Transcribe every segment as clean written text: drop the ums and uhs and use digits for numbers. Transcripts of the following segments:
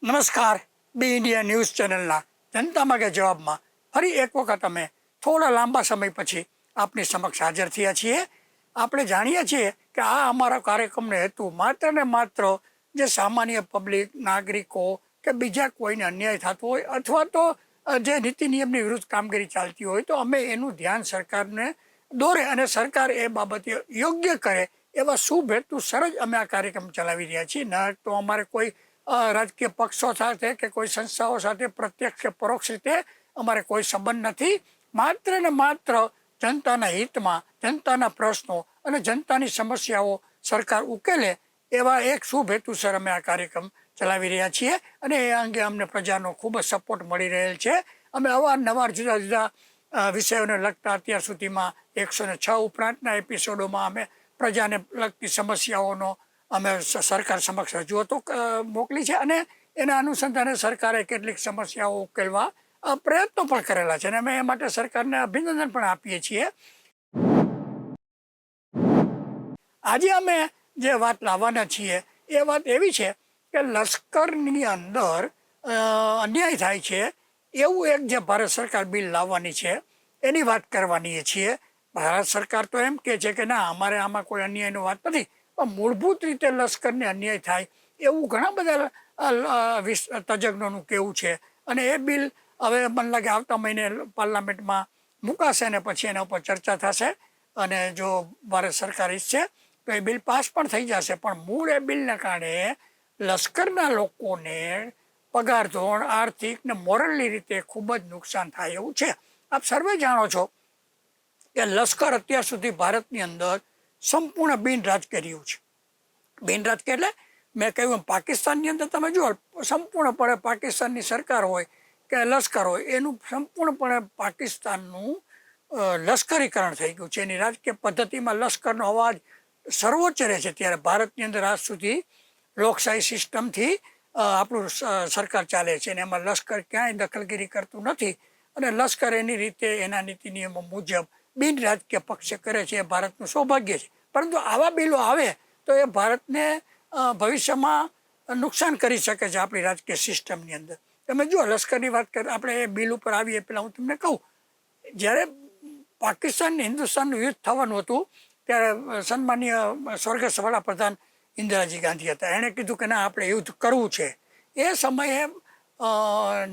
નમસ્કાર. બી India news ચેનલના જનતા માગે જવાબમાં ફરી એક વખત અમે થોડા લાંબા સમય પછી આપની સમક્ષ હાજર થયા છીએ. આપણે જાણીએ છીએ કે આ અમારા કાર્યક્રમનો હેતુ માત્ર ને માત્ર જે સામાન્ય પબ્લિક નાગરિકો કે બીજા કોઈને અન્યાય થતો હોય અથવા તો જે નીતિ નિયમની વિરુદ્ધ કામગીરી ચાલતી હોય તો અમે એનું ધ્યાન સરકારને દોરે અને સરકાર એ બાબતે યોગ્ય કરે એવા શુભ હેતુસર જ અમે આ કાર્યક્રમ ચલાવી રહ્યા છીએ. ન તો અમારે કોઈ રાજકીય પક્ષો સાથે કે કોઈ સંસ્થાઓ સાથે પ્રત્યક્ષ કે પરોક્ષ રીતે અમારે કોઈ સંબંધ નથી. માત્ર ને માત્ર જનતાના હિતમાં જનતાના પ્રશ્નો અને જનતાની સમસ્યાઓ સરકાર ઉકેલે એવા એક શુભ હેતુસર અમે આ કાર્યક્રમ ચલાવી રહ્યા છીએ અને એ અંગે અમને પ્રજાનો ખૂબ જ સપોર્ટ મળી રહેલ છે. અમે અવારનવાર જુદા જુદા વિષયોને લગતા અત્યાર સુધીમાં 106 ઉપરાંતના એપિસોડોમાં અમે પ્રજાને લગતી સમસ્યાઓનો અમે સરકાર સમક્ષ રજૂઆતો મોકલી છે અને એના અનુસંધાને સરકારે કેટલીક સમસ્યાઓ ઉકેલવા પ્રયત્નો પણ કરેલા છે અને અમે એ માટે સરકારને અભિનંદન પણ આપીએ છીએ. આજે અમે જે વાત લાવવાના છીએ એ વાત એવી છે કે લશ્કરની અંદર અન્યાય થાય છે એવું એક જે ભારત સરકાર બિલ લાવવાની છે એની વાત કરવાની છીએ. ભારત સરકાર તો એમ કહે છે કે ના અમારે આમાં કોઈ અન્યાયની વાત નથી, પણ મૂળભૂત રીતે લશ્કરને અન્યાય થાય એવું ઘણા બધા તજજ્ઞોનું કહેવું છે અને એ બિલ હવે મને લાગે આવતા મહિને પાર્લામેન્ટમાં મુકાશે અને પછી એના ઉપર ચર્ચા થશે અને જો ભારત સરકાર ઈચ્છે તો એ બિલ પાસ પણ થઈ જશે. પણ મૂળ એ બિલના કારણે લશ્કરના લોકોને પગાર ધોરણ આર્થિક ને મોરલની રીતે ખૂબ જ નુકસાન થાય એવું છે. આપ સર્વે જાણો છો કે લશ્કર અત્યાર સુધી ભારતની અંદર સંપૂર્ણ બિનરાજ કર્યું છે. બિનરાજ એટલે મેં કહ્યું પાકિસ્તાનની અંદર તમે જુઓ સંપૂર્ણપણે પાકિસ્તાનની સરકાર હોય કે લશ્કર હોય એનું સંપૂર્ણપણે પાકિસ્તાનનું લશ્કરીકરણ થઈ ગયું છે. એની રાજકીય પદ્ધતિમાં લશ્કરનો અવાજ સર્વોચ્ચ રહે છે. ત્યારે ભારતની અંદર આજ સુધી લોકશાહી સિસ્ટમથી આપણું સરકાર ચાલે છે અને એમાં લશ્કર ક્યાંય દખલગીરી કરતું નથી અને લશ્કર એની રીતે એના નીતિ નિયમો મુજબ બિન રાજકીય પક્ષે કરે છે. એ ભારતનું સૌભાગ્ય છે. પરંતુ આવા બિલો આવે તો એ ભારતને ભવિષ્યમાં નુકસાન કરી શકે છે આપણી રાજકીય સિસ્ટમની અંદર. તમે જુઓ લશ્કરની વાત કરીએ આપણે એ બિલ ઉપર આવીએ પહેલાં હું તમને કહું, જ્યારે પાકિસ્તાન ને હિન્દુસ્તાનનું યુદ્ધ થવાનું હતું ત્યારે સન્માનીય સ્વર્ગસ્થ વડાપ્રધાન ઇન્દિરાજી ગાંધી હતા. એણે કીધું કે ના આપણે યુદ્ધ કરવું છે. એ સમયે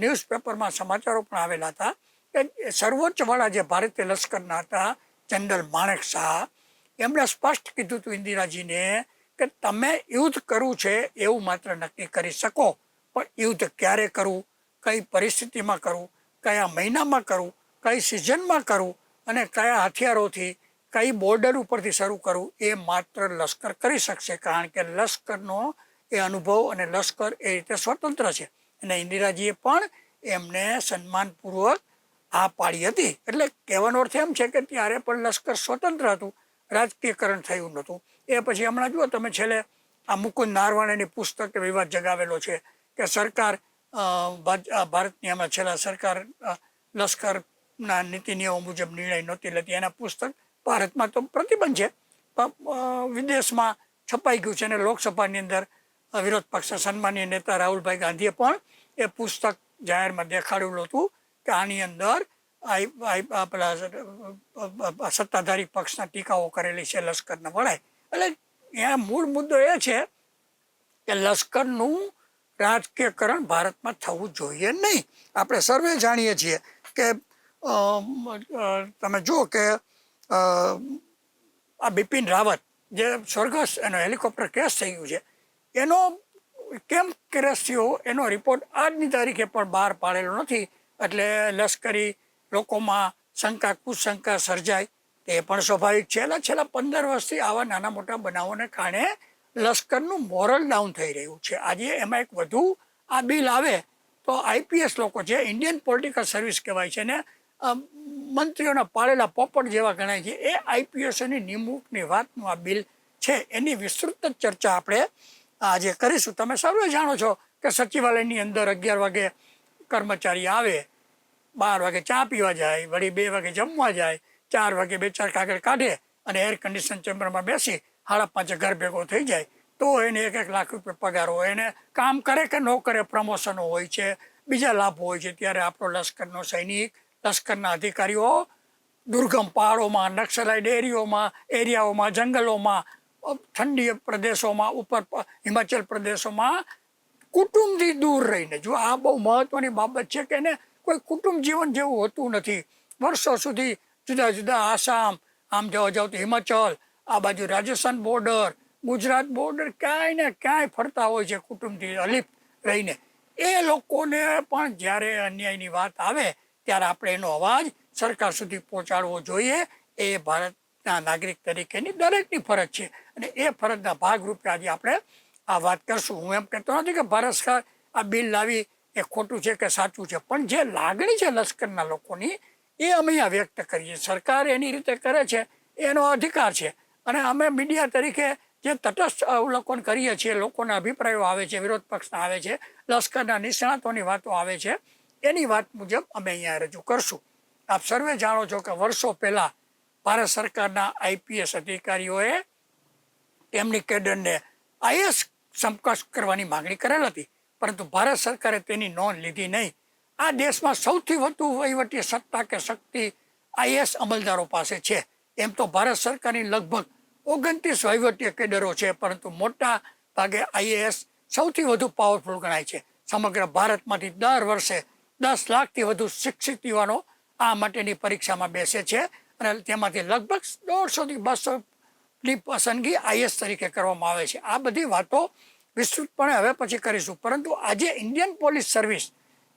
ન્યૂઝપેપરમાં સમાચારો પણ આવેલા હતા કે સર્વોચ્ચ વડા જે ભારતીય લશ્કરના હતા જનરલ માણેક શાહ એમણે સ્પષ્ટ કીધું હતું ઇન્દિરાજીને કે તમે યુદ્ધ કરવું છે એવું માત્ર નક્કી કરી શકો, પણ યુદ્ધ ક્યારે કરવું, કઈ પરિસ્થિતિમાં કરવું, કયા મહિનામાં કરવું, કઈ સિઝનમાં કરવું અને કયા હથિયારોથી કઈ બોર્ડર ઉપરથી શરૂ કરવું એ માત્ર લશ્કર કરી શકશે. કારણ કે લશ્કરનો એ અનુભવ અને લશ્કર એ રીતે સ્વતંત્ર છે અને ઇન્દિરાજીએ પણ એમને સન્માનપૂર્વક આ પાડી હતી. એટલે કહેવાનો અર્થ એમ છે કે ત્યારે પણ લશ્કર સ્વતંત્ર હતું, રાજકીયકરણ થયું નહોતું. એ પછી હમણાં જુઓ તમે છેલ્લે આ મુકુંદ નારવાણેની પુસ્તકે વિવાદ જગાવેલો છે કે સરકાર ભારતની હમણાં છેલ્લા સરકાર લશ્કરના નીતિ નિયમો મુજબ નિર્ણય નહોતી લેતી. એના પુસ્તક ભારતમાં તો પ્રતિબંધ છે પણ વિદેશમાં છપાઈ ગયું છે અને લોકસભાની અંદર વિરોધ પક્ષના સન્માનીય નેતા રાહુલભાઈ ગાંધીએ પણ એ પુસ્તક જાહેરમાં દેખાડેલું હતું કે આની અંદર પેલા સત્તાધારી પક્ષના ટીકાઓ કરેલી છે લશ્કરના વડાએ. એટલે અહીંયા મૂળ મુદ્દો એ છે કે લશ્કરનું રાજકીયકરણ ભારતમાં થવું જોઈએ નહીં. આપણે સર્વે જાણીએ છીએ કે તમે જુઓ કે આ બિપિન રાવત જે સ્વર્ગસ્થ એનો હેલિકોપ્ટર ક્રેશ થઈ ગયું છે એનો કેમ ક્રેશ થયો એનો રિપોર્ટ આજની તારીખે પણ બહાર પાડેલો નથી. એટલે લશ્કરી લોકોમાં શંકા કુશંકા સર્જાય તે પણ સ્વાભાવિક છે. છેલ્લા 15 વર્ષથી આવા નાના મોટા બનાવોને કારણે લશ્કરનું મોરલ ડાઉન થઈ રહ્યું છે. આજે એમાં એક વધુ આ બિલ આવે તો આઈપીએસ લોકો છે, ઇન્ડિયન પોલિટિકલ સર્વિસ કહેવાય છે ને મંત્રીઓના પાળેલા પોપટ જેવા ગણાય છે, એ આઈપીએસની નિમણૂકની વાતનું આ બિલ છે. એની વિસ્તૃત ચર્ચા આપણે આજે કરીશું. તમે સર્વે જાણો છો કે સચિવાલયની અંદર 11 વાગે કર્મચારી આવે, 12 વાગે ચા પીવા જાય, વળી 2 વાગે જમવા જાય, 4 વાગે 2-4 કાગળ કાઢે અને એર કન્ડિશન ચેમ્બરમાં બેસી 5:30 ઘર ભેગો થઈ જાય. તો એને 1-1 લાખ રૂપિયા પગાર હોય, એને કામ કરે કે ન કરે પ્રમોશનો હોય છે, બીજા લાભો હોય છે. ત્યારે આપણો લશ્કરનો સૈનિક, લશ્કરના અધિકારીઓ દુર્ગમ પહાડોમાં, નક્સલાઇટ એરિયાઓમાં, જંગલોમાં, ઠંડી પ્રદેશોમાં, ઉપર હિમાચલ પ્રદેશોમાં કુટુંબથી દૂર રહીને, જો આ બહુ મહત્વની બાબત છે કે એને કોઈ કુટુંબ જીવન જેવું હોતું નથી. વર્ષો સુધી જુદા જુદા આસામ, આમ જવા જાવ તો હિમાચલ, આ બાજુ રાજસ્થાન બોર્ડર, ગુજરાત બોર્ડર, ક્યાંય ને ક્યાંય ફરતા હોય છે કુટુંબથી અલિપ્ત રહીને. એ લોકોને પણ જ્યારે અન્યાયની વાત આવે ત્યારે આપણે એનો અવાજ સરકાર સુધી પહોંચાડવો જોઈએ. એ ભારતના નાગરિક તરીકેની દરેકની ફરજ છે અને એ ફરજના ભાગરૂપે આજે આપણે આ વાત કરશું. હું એમ કહેતો નથી કે ભારત સરકાર આ બિલ લાવી એ ખોટું છે કે સાચું છે, પણ જે લાગણી છે લશ્કરના લોકોની એ અમે અહીંયા વ્યક્ત કરીએ. સરકાર એની રીતે કરે છે, એનો અધિકાર છે, અને અમે મીડિયા તરીકે જે તટસ્થ અવલોકન કરીએ છીએ, લોકોના અભિપ્રાયો આવે છે, વિરોધ પક્ષના આવે છે, લશ્કરના નિષ્ણાતોની વાતો આવે છે, એની વાત મુજબ અમે અહીંયા રજૂ કરશું. આપ સર્વે જાણો છો કે વર્ષો પહેલાં ભારત સરકારના આઈપીએસ અધિકારીઓએ તેમની કેડરને આઈએસ સમકક્ષ કરવાની માગણી કરેલ હતી, પરંતુ ભારત સરકારે તેની નોંધ લીધી નહીં. આ દેશમાં સૌથી વધુ વહીવટી સત્તા કે શક્તિ આઈએસ અમલદારો પાસે છે. એમ તો ભારત સરકારની લગભગ 29 વહીવટી કેડરો છે, પરંતુ મોટા ભાગે આઈએએસ સૌથી વધુ પાવરફુલ ગણાય છે. સમગ્ર ભારતમાંથી દર વર્ષે 10 લાખથી વધુ શિક્ષિત યુવાનો આ માટેની પરીક્ષામાં બેસે છે અને તેમાંથી લગભગ 150 થી 200ની પસંદગી આઈએસ તરીકે કરવામાં આવે છે. આ બધી વાતો વિસ્તૃતપણે હવે પછી કરીશું, પરંતુ આજે ઇન્ડિયન પોલીસ સર્વિસ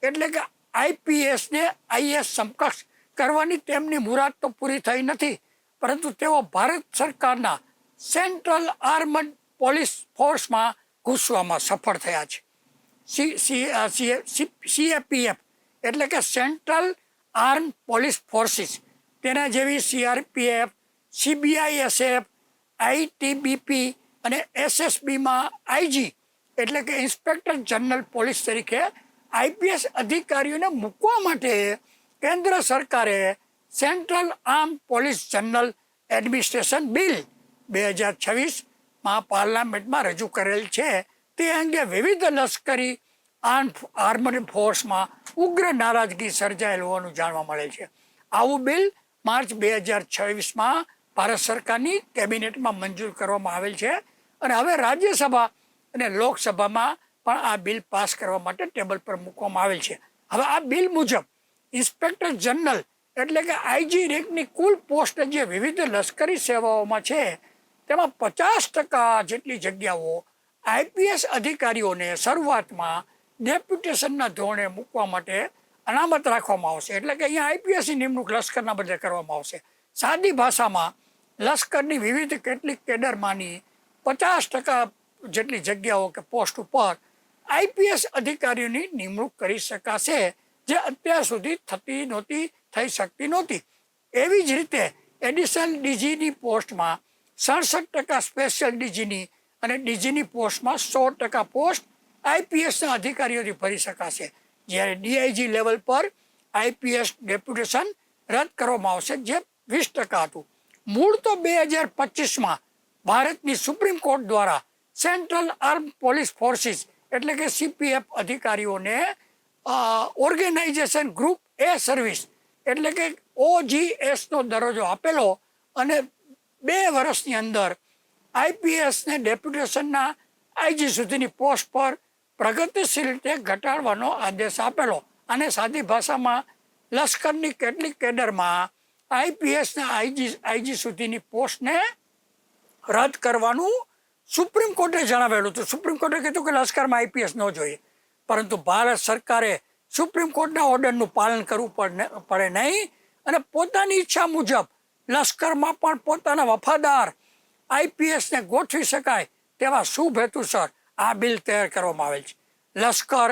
એટલે કે આઈપીએસને આઈએસ સમકક્ષ કરવાની તેમની મુરાદ તો પૂરી થઈ નથી, પરંતુ તેઓ ભારત સરકારના સેન્ટ્રલ આર્મડ પોલીસ ફોર્સમાં ઘૂસવામાં સફળ થયા છે. સીએપીએફ એટલે કે સેન્ટ્રલ આર્મ પોલીસ ફોર્સિસ, તેના જેવી સીઆરપીએફ, સીબીઆઈએસએફ, આઈટીબીપી અને એસએસબીમાં આઈજી એટલે કે ઇન્સ્પેક્ટર જનરલ પોલીસ તરીકે આઈપીએસ અધિકારીઓને મૂકવા માટે કેન્દ્ર સરકારે central arm police general administration bill 2026માં પાર્લામેન્ટમાં રજૂ કરેલ છે. તે અંગે વિવિધ લશ્કરી આર્મડ ફોર્સમાં ઉગ્ર નારાજગી સર્જાયેલ હોવાનું જાણવા મળે છે. આવું બિલ માર્ચ 2026માં ભારત સરકારની કેબિનેટમાં મંજૂર કરવામાં આવેલ છે અને હવે રાજ્યસભા અને લોકસભામાં પણ આ બિલ પાસ કરવા માટે ટેબલ પર મૂકવામાં આવેલ છે. હવે આ બિલ મુજબ ઇન્સ્પેક્ટર જનરલ એટલે કે આઈજી રેન્કની કુલ પોસ્ટ જે વિવિધ લશ્કરી સેવાઓમાં છે, તેમાં 50% જેટલી જગ્યાઓ આઈપીએસ અધિકારીઓને શરૂઆતમાં ડેપ્યુટેશનના ધોરણે મૂકવા માટે અનામત રાખવામાં આવશે. એટલે કે અહીંયા આઈપીએસની નિમણૂક લશ્કરના બદલે કરવામાં આવશે. સાદી ભાષામાં લશ્કરની વિવિધ કેટલીક કેડરમાંની 50% જેટલી જગ્યાઓ કે પોસ્ટ ઉપર આઈપીએસ અધિકારીઓની નિમણૂક કરી શકાશે, જે અત્યાર સુધી થઈ શકતી નહોતી. એવી જ રીતે એડિશનલ ડીજીની પોસ્ટમાં 67% સ્પેશિયલ ડીજીની અને ડીજીની પોસ્ટમાં 100% પોસ્ટ આઈપીએસના અધિકારીઓથી ભરી શકાશે. જ્યારે ડીઆઈજી લેવલ પર આઈપીએસ ડેપ્યુટેશન રદ કરવામાં આવશે, જે 20% હતું. મૂળ તો 2025માં ભારતની સુપ્રીમ કોર્ટ દ્વારા સેન્ટ્રલ આર્મ પોલીસ ફોર્સિસ એટલે કે સીપીએફ અધિકારીઓને ઓર્ગેનાઇઝેશન ગ્રુપ એ સર્વિસ એટલે કે ઓજીએસનો દરજ્જો આપેલો અને 2 વર્ષની અંદર આઈપીએસને ડેપ્યુટેશનના આઈજી સુધીની પોસ્ટ પર પ્રગતિશીલ રીતે ઘટાડવાનો આદેશ આપેલો. અને સાદી ભાષામાં લશ્કરની કેટલીક કેડરમાં આઈપીએસના આઈજી સુધીની પોસ્ટને રદ કરવાનું સુપ્રીમ કોર્ટે જણાવેલું હતું. સુપ્રીમ કોર્ટે કીધું કે લશ્કરમાં આઈપીએસ ન જોઈએ, પરંતુ ભારત સરકારે સુપ્રીમ કોર્ટના ઓર્ડરનું પાલન કરવું પડે નહીં અને પોતાની ઈચ્છા મુજબ લશ્કરમાં પણ પોતાના વફાદાર આઈપીએસને ગોઠવી શકાય તેવા શુભ હેતુસર આ બિલ તૈયાર કરવામાં આવેલ છે. લશ્કર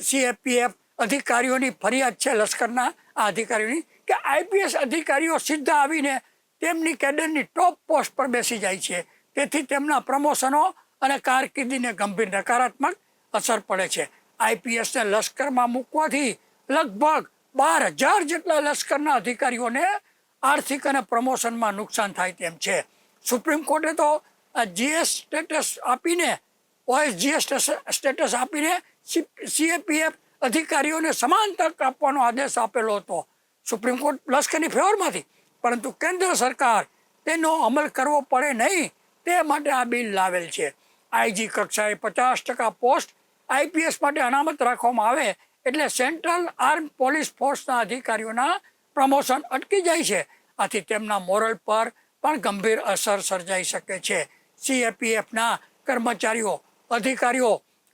સીએપીએફ અધિકારીઓની ફરિયાદ છે, લશ્કરના આ અધિકારીઓની, કે આઈપીએસ અધિકારીઓ સીધા આવીને તેમની કેડરની ટોપ પોસ્ટ પર બેસી જાય છે. તેથી તેમના પ્રમોશનો અને કારકિર્દીને ગંભીર નકારાત્મક અસર પડે છે. આઈપીએસને લશ્કરમાં મૂકવાથી લગભગ 12,000 જેટલા લશ્કરના અધિકારીઓને આર્થિક અને પ્રમોશનમાં નુકસાન થાય તેમ છે. સુપ્રીમ કોર્ટે તો આ જીએસ સ્ટેટસ આપીને OSGS સ્ટેટસ આપીને CAPF અધિકારીઓને સમાન તક આપવાનો આદેશ આપેલો હતો સુપ્રીમ કોર્ટ લશ્કરની ફેવરમાંથી, પરંતુ કેન્દ્ર સરકાર તેનો અમલ કરવો પડે નહીં તે માટે આ બિલ લાવેલ છે. IG કક્ષાએ 50% પોસ્ટ IPS માટે અનામત રાખવામાં આવે એટલે સેન્ટ્રલ આર્મ પોલીસ ફોર્સના અધિકારીઓના પ્રમોશન અટકી જાય છે. આથી તેમના મોરલ પર પણ ગંભીર અસર સર્જાઈ શકે છે. CAPFના કર્મચારીઓ અધિકારીઓ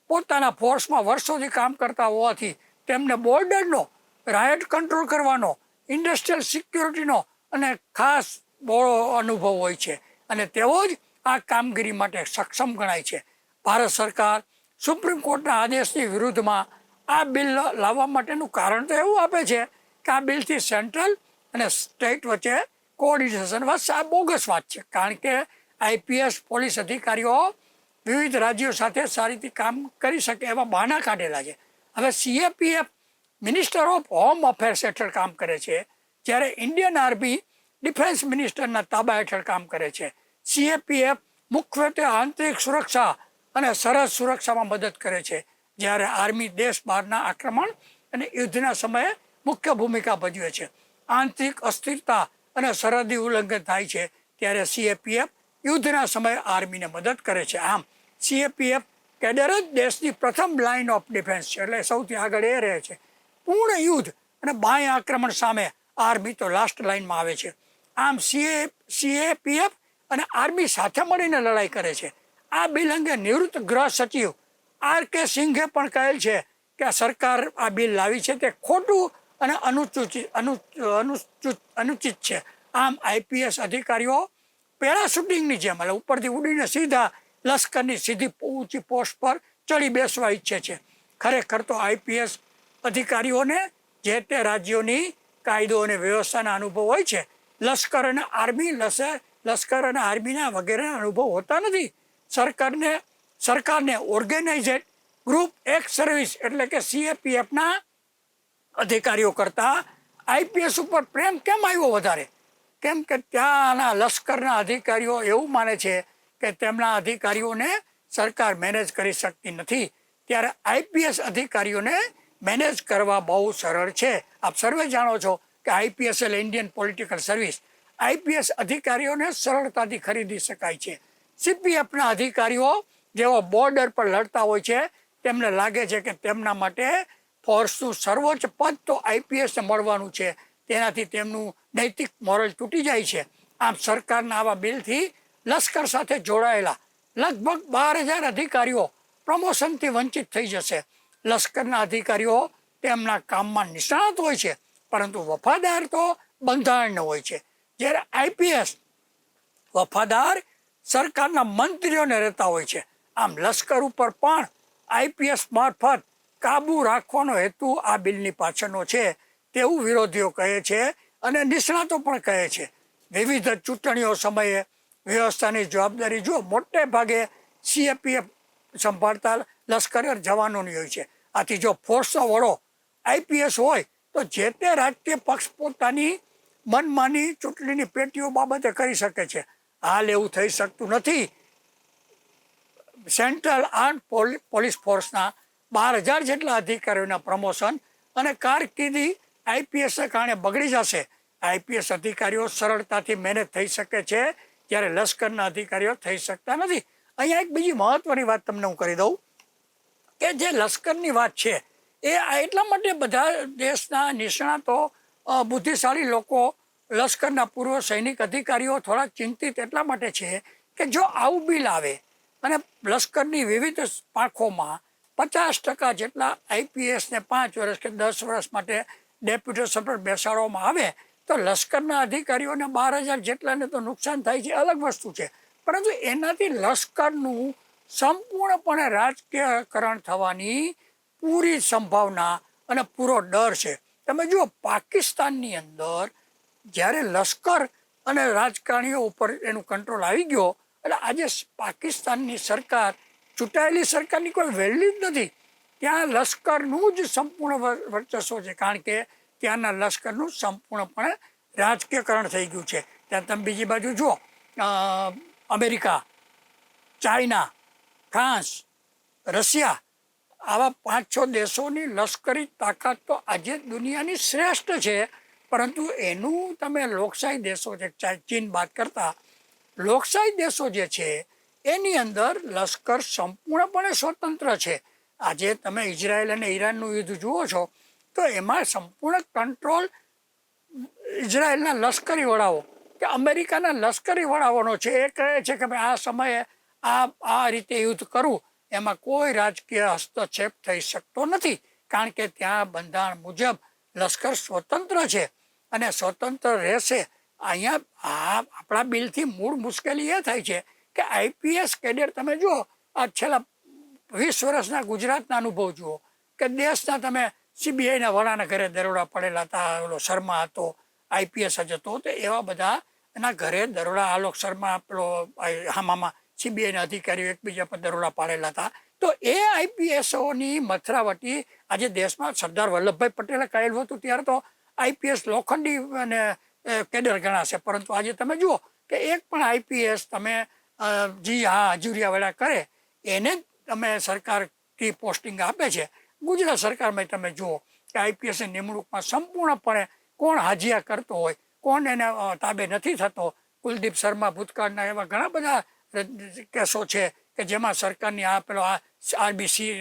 પોતાના ફોર્સમાં વર્ષોથી કામ કરતા હોવાથી તેમને બોર્ડરનો, રાયટ કંટ્રોલ કરવાનો, ઇન્ડસ્ટ્રીયલ સિક્યોરિટીનો અને ખાસ બહોળો અનુભવ હોય છે અને તેઓ જ આ કામગીરી માટે સક્ષમ ગણાય છે. ભારત સરકાર સુપ્રીમ કોર્ટના આદેશની વિરુદ્ધમાં આ બિલ લાવવા માટેનું કારણ તો એવું આપે છે કે આ બિલથી સેન્ટ્રલ અને સ્ટેટ વચ્ચે કોઓર્ડિનેશન વધશે. આ બોગસ વાત છે, કારણ કે IPS પોલીસ અધિકારીઓ વિવિધ રાજ્યો સાથે સારી રીતે કામ કરી શકે એવા બહાના કાઢેલા છે. હવે CAPF minister of home affairs હેઠળ કામ કરે છે, જ્યારે ઇન્ડિયન આર્મી ડિફેન્સ મિનિસ્ટરના તાબા હેઠળ કામ કરે છે. CAPF મુખ્યત્વે આંતરિક સુરક્ષા અને સરહદ સુરક્ષામાં મદદ કરે છે, જ્યારે આર્મી દેશ બહારના આક્રમણ અને યુદ્ધના સમયે મુખ્ય ભૂમિકા ભજવે છે. આંતરિક અસ્થિરતા અને સરહદી ઉલ્લંઘન થાય છે ત્યારે CAPF યુદ્ધના સમયે આર્મીને મદદ કરે છે. આમ CAPF કેડર જ દેશની પ્રથમ લાઇન ઓફ ડિફેન્સ છે, એટલે સૌથી આગળ એ રહે છે. પૂર્ણ યુદ્ધ અને બાહ્ય આક્રમણ સામે આર્મી તો લાસ્ટ લાઇનમાં આવે છે. આમ CAPF અને આર્મી સાથે મળીને લડાઈ કરે છે. આ બિલ અંગે નિવૃત્ત ગૃહ સચિવ RK સિંઘે પણ કહેલ છે કે સરકાર આ બિલ લાવી છે તે ખોટું અને અનુચિત છે. આમ IPS અધિકારીઓ પેરાશૂટિંગની જેમ એટલે ઉપરથી ઉડીને સીધા લશ્કરની સીધી ઊંચી પોસ્ટ પર ચડી બેસવા ઈચ્છે છે. ખરેખર તો IPS અધિકારીઓને જે તે રાજ્યોની કાયદો અને વ્યવસ્થાના અનુભવ હોય છે. લશ્કર અને આર્મીના વગેરે અનુભવ હોતા નથી. સરકારને ઓર્ગેનાઇઝેડ ગ્રુપ એક સર્વિસ એટલે કે CAPFના અધિકારીઓ કરતાં IPS ઉપર પ્રેમ કેમ આવ્યો વધારે? કેમ કે ત્યાંના લશ્કરના અધિકારીઓ એવું માને છે કે તેમના અધિકારીઓને સરકાર મેનેજ કરી શકતી નથી, ત્યારે IPS અધિકારીઓને મેનેજ કરવા બહુ સરળ છે. આપ સર્વે જાણો છો કે IPS એટલે ઇન્ડિયન પોલિટિકલ સર્વિસ. IPS અધિકારીઓને સરળતાથી ખરીદી શકાય છે. CPFના અધિકારીઓ જેઓ બોર્ડર પર લડતા હોય છે તેમને લાગે છે કે તેમના માટે ફોર્સનું સર્વોચ્ચ પદ તો IPSને મળવાનું છે, તેનાથી તેમનું નૈતિક મોરલ તૂટી જાય છે. આમ સરકારના આવા બિલથી લશ્કર સાથે જોડાયેલા લગભગ 12,000 અધિકારીઓ પ્રમોશનથી વંચિત થઈ જશે. લશ્કરના અધિકારીઓ તેમના કામમાં નિષ્ણાત હોય છે, પરંતુ વફાદાર તો બંધારણનો હોય છે, જ્યારે IPS વફાદાર સરકારના મંત્રીઓને રહેતા હોય છે. આમ લશ્કર ઉપર પણ IPS મારફત કાબુ રાખવાનો હેતુ આ બિલની પાછળનો છે તેવું વિરોધીઓ કહે છે અને નિષ્ણાતો પણ કહે છે. વિવિધ ચૂંટણીઓ સમયે વ્યવસ્થાની જવાબદારી જો મોટે ભાગે CAPF સંભાળતા લશ્કર જવાનોની હોય છે. આથી જો ફોર્સનો વડો IPS હોય તો જે તે રાજકીય પક્ષ પોતાની મનમાની ચૂંટણીની પેટીઓ બાબતે કરી શકે છે. હાલ એવું થઈ શકતું નથી. સેન્ટ્રલ આર્મ પોલીસ ફોર્સના 12,000 જેટલા અધિકારીઓના પ્રમોશન અને કારકિર્દી IPSને કારણે બગડી જશે. IPS અધિકારીઓ સરળતાથી મેનેજ થઈ શકે છે, જ્યારે લશ્કરના અધિકારીઓ થઈ શકતા નથી. અહીંયા એક બીજી મહત્વની વાત તમને હું કરી દઉં કે જે લશ્કરની વાત છે એ એટલા માટે બધા દેશના નિષ્ણાતો, બુદ્ધિશાળી લોકો, લશ્કરના પૂર્વ સૈનિક અધિકારીઓ થોડા ચિંતિત એટલા માટે છે કે જો આવું બિલ આવે અને લશ્કરની વિવિધ પાંખોમાં 50% જેટલા IPSને 5 વર્ષ કે 10 વર્ષ માટે ડેપ્યુટેશન પર બેસાડવામાં આવે તો લશ્કરના અધિકારીઓને 12,000 જેટલાને તો નુકસાન થાય છે, અલગ વસ્તુ છે, પરંતુ એનાથી લશ્કરનું સંપૂર્ણપણે રાજકીયકરણ થવાની પૂરી સંભાવના અને પૂરો ડર છે. તમે જુઓ પાકિસ્તાનની અંદર જ્યારે લશ્કર અને રાજકારણીઓ ઉપર એનું કંટ્રોલ આવી ગયો એટલે આજે પાકિસ્તાનની સરકાર ચૂંટાયેલી સરકારની કોઈ વેલ્યુ જ નથી. ત્યાં લશ્કરનું જ સંપૂર્ણ વર્ચસ્વ છે, કારણ કે ત્યાંના લશ્કરનું સંપૂર્ણપણે રાજકીયકરણ થઈ ગયું છે. ત્યાં તમે બીજી બાજુ જુઓ અમેરિકા ચાઇના, ફ્રાન્સ, રશિયા, આવા 5-6 દેશોની લશ્કરી તાકાત તો આજે દુનિયાની શ્રેષ્ઠ છે. પરંતુ એનું તમે લોકશાહી દેશો છે, ચીન બાદ કરતા લોકશાહી દેશો જે છે એની અંદર લશ્કર સંપૂર્ણપણે સ્વતંત્ર છે. આજે તમે ઇઝરાયલ અને ઈરાનનું યુદ્ધ જુઓ છો તો એમાં સંપૂર્ણ કંટ્રોલ ઇઝરાયલના લશ્કરી વડાઓ કે અમેરિકાના લશ્કરી વડાઓનો છે. એ કહે છે કે ભાઈ આ સમયે આ રીતે યુદ્ધ કરવું, એમાં કોઈ રાજકીય હસ્તક્ષેપ થઈ શકતો નથી, કારણ કે ત્યાં બંધારણ મુજબ લશ્કર સ્વતંત્ર છે અને સ્વતંત્ર રહેશે. અહીંયા આપણા બિલથી મૂળ મુશ્કેલી એ થાય છે કે આઈપીએસ કેડેટ તમે જુઓ, આ છેલ્લા 20 વર્ષના ગુજરાતના અનુભવ જુઓ કે દેશના તમે સીબીઆઈના વડાના ઘરે દરોડા પડેલા હતા. ઓલો શર્મા હતો, આઈપીએસ જ હતો, તો એવા બધા એના ઘરે દરોડા, આલોક શર્મા, પેલો હામામાં સીબીઆઈના અધિકારીઓ એકબીજા પર દરોડા પાડેલા હતા. તો એ આઈપીએસઓની મથરાવટી આજે દેશમાં સરદાર વલ્લભભાઈ પટેલે કહેલું હતું ત્યારે તો આઈપીએસ લોખંડી અને કેડર ગણાશે. પરંતુ આજે તમે જુઓ કે એક પણ આઈપીએસ તમે હજુરિયાવાળા કરે એને તમે સરકારથી પોસ્ટિંગ આપે છે. ગુજરાત સરકારમાં તમે જુઓ કે આઈપીએસની નિમણૂકમાં સંપૂર્ણપણે કોણ હાજિયા કરતો હોય, કોણ એને તાબે નથી થતો. કુલદીપ શર્મા ભૂતકાળના એવા ઘણા બધા કેસો છે કે જેમાં સરકારની પેલો આરબીસી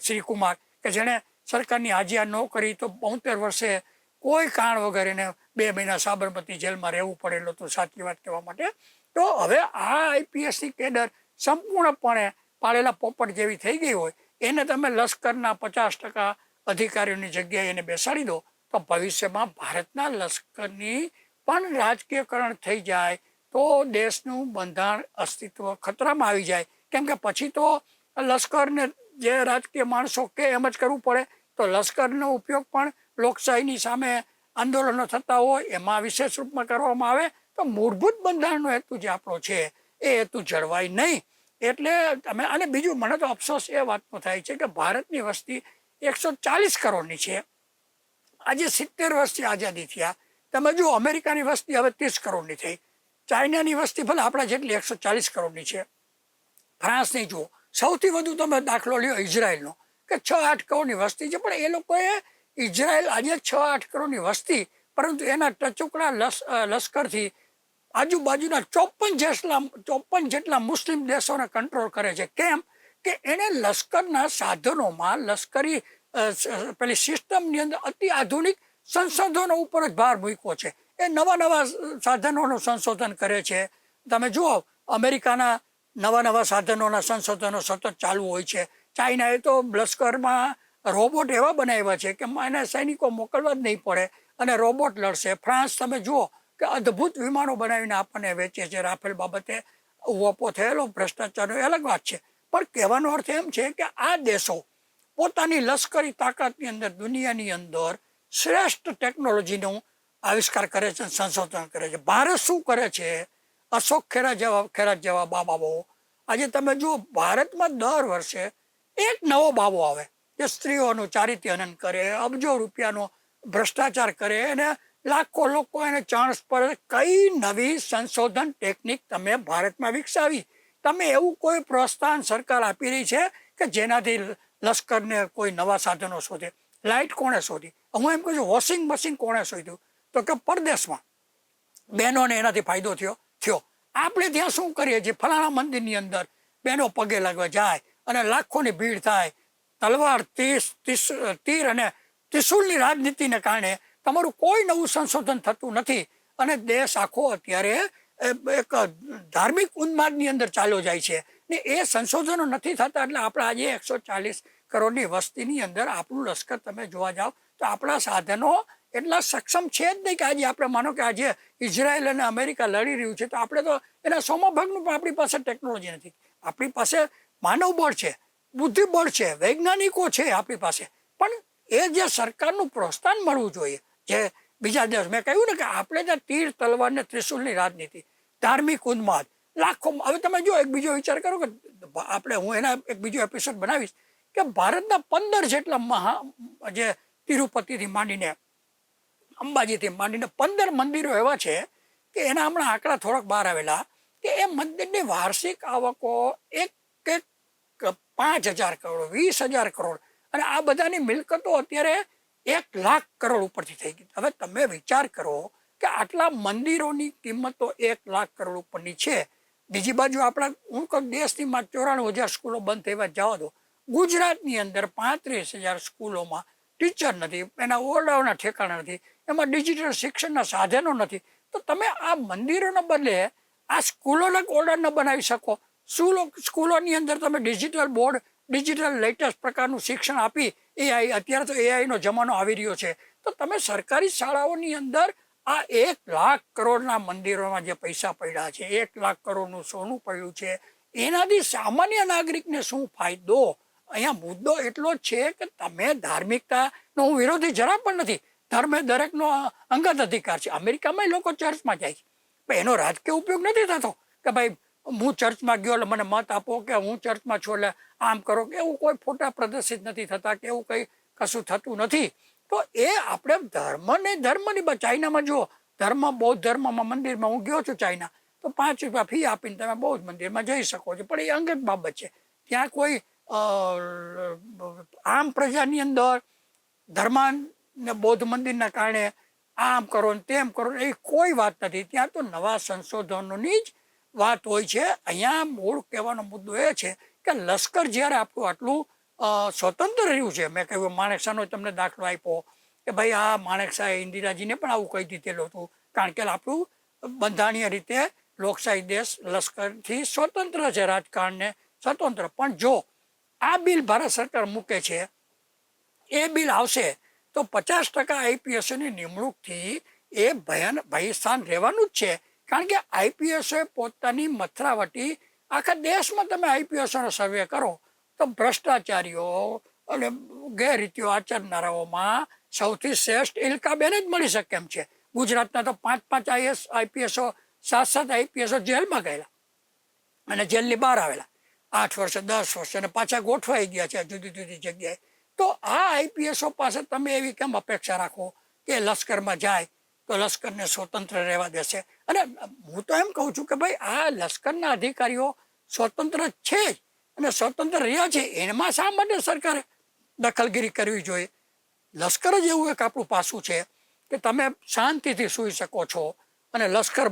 શ્રીકુમાર કે જેણે સરકારની હાજિયા ન કરી તો 72 વર્ષે કોઈ કારણ વગર એને 2 મહિના સાબરમતી જેલમાં રહેવું પડેલું હતું, સાચી વાત કહેવા માટે. તો હવે આ આઈપીએસની કેડર સંપૂર્ણપણે પાળેલા પોપટ જેવી થઈ ગઈ હોય, એને તમે લશ્કરના 50% અધિકારીઓની જગ્યાએ એને બેસાડી દો તો ભવિષ્યમાં ભારતના લશ્કરની પણ રાજકીયકરણ થઈ જાય તો દેશનું બંધારણ અસ્તિત્વ ખતરામાં આવી જાય. કેમ કે પછી તો લશ્કરને જે રાજકીય માણસો કે એમ જ કરવું પડે. તો લશ્કરનો ઉપયોગ પણ લોકશાહીની સામે આંદોલનો થતા હોય એમાં વિશેષ રૂપમાં કરવામાં આવે તો મૂળભૂત બંધારણનો હેતુ જે આપણો છે એ હેતુ જળવાય નહીં. એટલે તમે, અને બીજું મને તો અફસોસ એ વાતનો થાય છે કે ભારતની વસ્તી 140 કરોડની છે. આજે 70 વર્ષથી આઝાદી થયા. તમે જુઓ અમેરિકાની વસ્તી હવે 30 કરોડની થઈ, ચાઇનાની વસ્તી ભલે આપણા જેટલી 140 કરોડની છે, ફ્રાન્સની જુઓ. સૌથી વધુ તમે દાખલો લ્યો ઇઝરાયલનો કે 6-8 કરોડની વસ્તી છે, પણ એ લોકોએ ઇઝરાયલ આજે 6-8 કરોડની વસ્તી, પરંતુ એના ટચુકડા લશ્કરથી આજુબાજુના 54 જેટલા મુસ્લિમ દેશોને કંટ્રોલ કરે છે. કેમ કે એને લશ્કરના સાધનોમાં, લશ્કરી પેલી સિસ્ટમની અંદર અતિ આધુનિક સંશોધનો ઉપર જ ભાર મૂક્યો છે. એ નવા સાધનોનું સંશોધન કરે છે. તમે જુઓ અમેરિકાના નવા સાધનોના સંશોધનો સતત ચાલુ હોય છે. ચાઇનાએ તો લશ્કરમાં રોબોટ એવા બનાવ્યા છે કે એને સૈનિકો મોકલવા જ નહીં પડે અને રોબોટ લડશે. ફ્રાન્સ તમે જુઓ કે અદ્ભુત વિમાનો બનાવીને આપણને વેચે છે. રાફેલ બાબતે ઉવાપો થયેલો ભ્રષ્ટાચારનો એ અલગ વાત છે, પણ કહેવાનો અર્થ એમ છે કે આ દેશો પોતાની લશ્કરી તાકાતની અંદર દુનિયાની અંદર શ્રેષ્ઠ ટેકનોલોજીનો આવિષ્કાર કરે છે, સંશોધન કરે છે. ભારત શું કરે છે? અશોક ખેરાત જેવા બાબાઓ આજે તમે જુઓ ભારતમાં દર વર્ષે એક નવો બાબો આવે જે સ્ત્રીઓનું ચારિત્ય હનન કરે, અબજો રૂપિયાનો ભ્રષ્ટાચાર કરે અને લાખો લોકો એને ચાન્સ પર. કઈ નવી સંશોધન ટેકનિક તમે ભારતમાં વિકસાવી? તમે એવું કોઈ પ્રોત્સાહન સરકાર આપી રહી છે કે જેનાથી લશ્કરને કોઈ નવા સાધનો શોધે? લાઇટ કોણે શોધી? હું એમ કહું છું વોશિંગ મશીન કોણે શોધ્યું? તો કે પરદેશમાં બહેનોને એનાથી ફાયદો થયો. આપણે ત્યાં શું કરીએ છીએ? ફલાણા મંદિરની અંદર બહેનો પગે લાગવા જાય અને લાખોની ભીડ થાય. તલવાર, તીર અને ત્રિશુલની રાજનીતિને કારણે તમારું કોઈ નવું સંશોધન થતું નથી અને દેશ આખો અત્યારે એક ધાર્મિક ઉન્માદની અંદર ચાલ્યો જાય છે ને એ સંશોધનો નથી થતા. એટલે આપણે આજે 140 કરોડની વસ્તીની અંદર આપણું લશ્કર તમે જોવા જાઓ તો આપણા સાધનો એટલા સક્ષમ છે જ નહીં કે આજે આપણે માનો કે આજે ઇઝરાયલ અને અમેરિકા લડી રહ્યું છે તો આપણે તો એના 100મા ભાગનું પણ આપણી પાસે ટેકનોલોજી નથી. આપણી પાસે માનવ બળ છે, બુદ્ધિબળ છે, વૈજ્ઞાનિકો છે આપણી પાસે, પણ એ જે સરકારનું પ્રોત્સાહન મળવું જોઈએ જે બીજા દેશ. મેં કહ્યું ને કે આપણે ત્યાં તીર, તલવાર ને ત્રિશુલની રાજનીતિ, ધાર્મિક ઉન્માદ, લાખો. હવે તમે જો એક બીજો વિચાર કરો કે હું એના એક બીજો એપિસોડ બનાવીશ કે ભારતના 15 જેટલા જે તિરુપતિથી માંડીને અંબાજીથી માંડીને 15 મંદિરો એવા છે કે એના હમણાં આંકડા થોડાક બહાર આવેલા કે એ મંદિરની વાર્ષિક આવકો એક 5,000 કરોડ 20,000 કરોડ અને આ બધાની મિલકતો અત્યારે 1,00,000 કરોડ ઉપરથી થઈ ગઈ. હવે તમે વિચાર કરો કે આટલા મંદિરોની કિંમતો 1,00,000 કરોડ ઉપરની છે. બીજી બાજુ આપણા હું કહું દેશની 94,000 સ્કૂલો બંધ થવા જવા દો. ગુજરાતની અંદર 35,000 સ્કૂલોમાં ટીચર નથી, એના ઓરડાઓના ઠેકાણા નથી, એમાં ડિજિટલ શિક્ષણના સાધનો નથી. તો તમે આ મંદિરોના બદલે આ સ્કૂલોના ઓરડા ન બનાવી શકો. સ્કૂલોની અંદર તમે ડિજિટલ બોર્ડ, ડિજિટલ લેટેસ્ટ પ્રકારનું શિક્ષણ આપી એઆઈ, અત્યારે તો એઆઈનો જમાનો આવી રહ્યો છે, તો તમે સરકારી શાળાઓની અંદર આ 1,00,000 કરોડના મંદિરોમાં જે પૈસા પડ્યા છે, 1,00,000 કરોડનું સોનું પડ્યું છે, એનાથી સામાન્ય નાગરિકને શું ફાયદો? અહીંયા મુદ્દો એટલો જ છે કે તમે ધાર્મિકતાનો હું વિરોધી જરા પણ નથી. ધર્મ એ દરેકનો અંગત અધિકાર છે. અમેરિકામાં લોકો ચર્ચમાં જાય છે, પણ એનો રાજકીય ઉપયોગ નથી થતો કે ભાઈ હું ચર્ચમાં ગયો એટલે મને મત આપો, કે હું ચર્ચમાં છું એટલે આમ કરો, કે એવું કોઈ ફોટા પ્રદર્શિત નથી થતા, કે એવું કંઈ કશું થતું નથી. તો એ આપણે ધર્મની ચાઇનામાં જુઓ, બૌદ્ધ ધર્મમાં મંદિરમાં હું ગયો છું ચાઇના, તો 5 રૂપિયા ફી આપીને તમે બૌદ્ધ મંદિરમાં જઈ શકો છો, પણ એ અંગત બાબત છે. ત્યાં કોઈ આમ પ્રજાની અંદર ધર્માન ને બૌદ્ધ મંદિરના કારણે આમ કરો ને તેમ કરો એ કોઈ વાત નથી. ત્યાં તો નવા સંશોધનોની જ વાત હોય છે. અહીંયા મૂળ કહેવાનો મુદ્દો એ છે કે લશ્કર જ્યારે આપણું આટલું સ્વતંત્ર રહ્યું છે, મેં કહ્યું માણેકશાહનો તમને દાખલો આપ્યો કે ભાઈ આ માણેકશાહે ઇન્દિરાજીને પણ આવું કહી દીધેલું હતું, કારણ કે આપણું બંધારણીય રીતે લોકશાહી દેશ લશ્કરથી સ્વતંત્ર છે, રાજકારણને સ્વતંત્ર. પણ જો આ બિલ ભારત સરકાર મૂકે છે, એ બિલ આવશે તો 50% આઈપીએસોની નિમણૂકથી એ ભયસ્થાન રહેવાનું જ છે. કારણ કે આઈપીએસોએ પોતાની મથરાવટી આખા દેશમાં તમે આઈપીએસોનો સર્વે કરો તો ભ્રષ્ટાચારીઓ અને ગેરરીતિઓ આચરનારાઓમાં સૌથી શ્રેષ્ઠ ઇલકાબેન જ મળી શકે એમ છે. ગુજરાતના તો 5 આઈપીએસો 7 આઈપીએસો જેલમાં ગયેલા અને જેલની બહાર આવેલા, 8 વર્ષે 10 વર્ષે અને પાછા ગોઠવાઈ ગયા છે જુદી જુદી જગ્યાએ. તો આ આઈપીએસો પાસે તમે એવી કેમ અપેક્ષા રાખો કે લશ્કરમાં જાય તો લશ્કરને સ્વતંત્ર રહેવા દેશે? અને હું તો એમ કહું છું કે ભાઈ આ લશ્કરના અધિકારીઓ સ્વતંત્ર છે જ અને સ્વતંત્ર રહ્યા છે, એમાં શા માટે સરકારે દખલગીરી કરવી જોઈએ? લશ્કર જ એવું એક આપણું પાસું છે કે તમે શાંતિથી સૂઈ શકો છો અને લશ્કર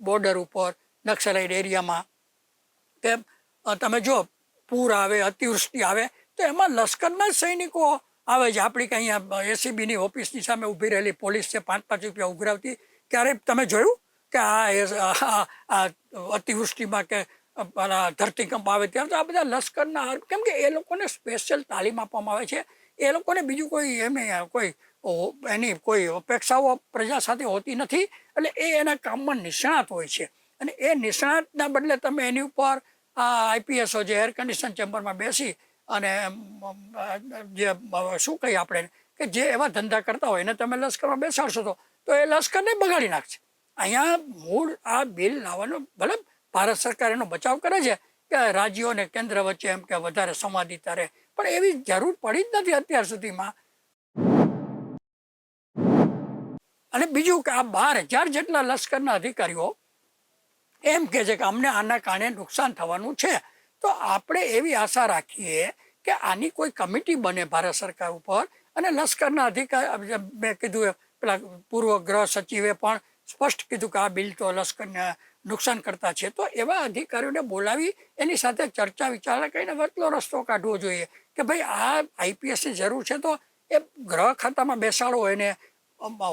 બોર્ડર ઉપર નક્સલાઇટ એરિયામાં કે તમે જો પૂર આવે, અતિવૃષ્ટિ આવે તો એમાં લશ્કરના જ સૈનિકો આવે છે. આપણી કંઈ અહીંયા એસીબીની ઓફિસની સામે ઊભી રહેલી પોલીસ છે 5 રૂપિયા ઉઘરાવતી. ક્યારે તમે જોયું કે આ અતિવૃષ્ટિમાં કે ધરતીકંપ આવે ત્યારે તો આ બધા લશ્કરના, કેમ કે એ લોકોને સ્પેશિયલ તાલીમ આપવામાં આવે છે. એ લોકોને બીજું કોઈ એની કોઈ અપેક્ષાઓ પ્રજા સાથે હોતી નથી, એટલે એ એના કામમાં નિષ્ણાત હોય છે. અને એ નિષ્ણાતના બદલે તમે એની ઉપર આઈપીએસો જે એર કન્ડિશન ચેમ્બરમાં બેસી અને જે શું કહીએ આપણે કે જે એવા ધંધા કરતા હોય એને તમે લશ્કરમાં બેસાડશો તો એ લશ્કરને બગાડી નાખશે. અહીંયા મૂળ આ બિલ લાવવાનો, ભલે ભારત સરકાર એનો બચાવ કરે છે કે રાજ્યો અને કેન્દ્ર વચ્ચે એમ કે વધારે સંવાદિતા રહે, પણ એવી જરૂર પડી જ નથી અત્યાર સુધીમાં. અને બીજું કે આ 12,000 જેટલા લશ્કરના અધિકારીઓ એમ કહે છે કે અમને આના કારણે નુકસાન થવાનું છે. તો આપણે એવી આશા રાખીએ કે આની કોઈ કમિટી બને ભારત સરકાર ઉપર, અને લશ્કરના અધિકારી, મેં કીધું પેલા પૂર્વ ગૃહ સચિવે પણ સ્પષ્ટ કીધું કે આ બિલ તો લશ્કરને નુકસાન કરતા છે, તો એવા અધિકારીઓને બોલાવી એની સાથે ચર્ચા વિચારણા કરીને વચલો રસ્તો કાઢવો જોઈએ કે ભાઈ આ આઈપીએસની જરૂર છે તો એ ગૃહ ખાતામાં બેસાડો, એને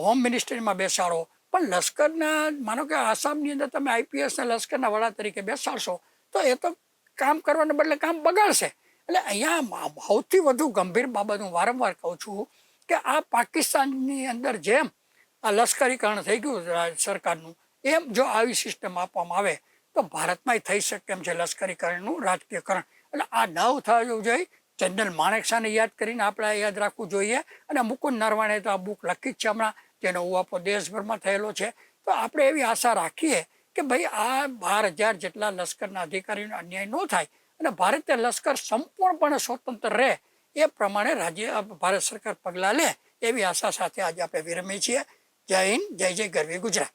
હોમ મિનિસ્ટ્રીમાં બેસાડો. પણ લશ્કરના, માનો કે આસામની અંદર તમે આઈપીએસને લશ્કરના વડા તરીકે બેસાડશો તો એ તો કામ કરવાને બદલે કામ બગાડશે. એટલે અહીંયા સૌથી વધુ ગંભીર બાબત હું વારંવાર કહું છું કે આ પાકિસ્તાનની અંદર જેમ આ લશ્કરીકરણ થઈ ગયું સરકારનું, એમ જો આવી સિસ્ટમ આપવામાં આવે તો ભારતમાં થઈ શકે એમ છે લશ્કરીકરણનું રાજકીયકરણ. એટલે આ ન થવું જોઈએ. જનરલ માણેકશાહને યાદ કરીને આપણે યાદ રાખવું જોઈએ. અને મુકુંદ નરવાણે તો આ બુક લખી જ છે હમણાં, જેનો ઉવાપો દેશભરમાં થયેલો છે. તો આપણે એવી આશા રાખીએ કે ભાઈ આ 12,000 જેટલા લશ્કરના અધિકારીઓને અન્યાય ન થાય અને ભારતીય લશ્કર સંપૂર્ણપણે સ્વતંત્ર રહે એ પ્રમાણે ભારત સરકાર પગલાં લે, એવી આશા સાથે આજે આપણે વિરમીએ છીએ. જય હિન્દ, જય જય ગરવી ગુજરાત.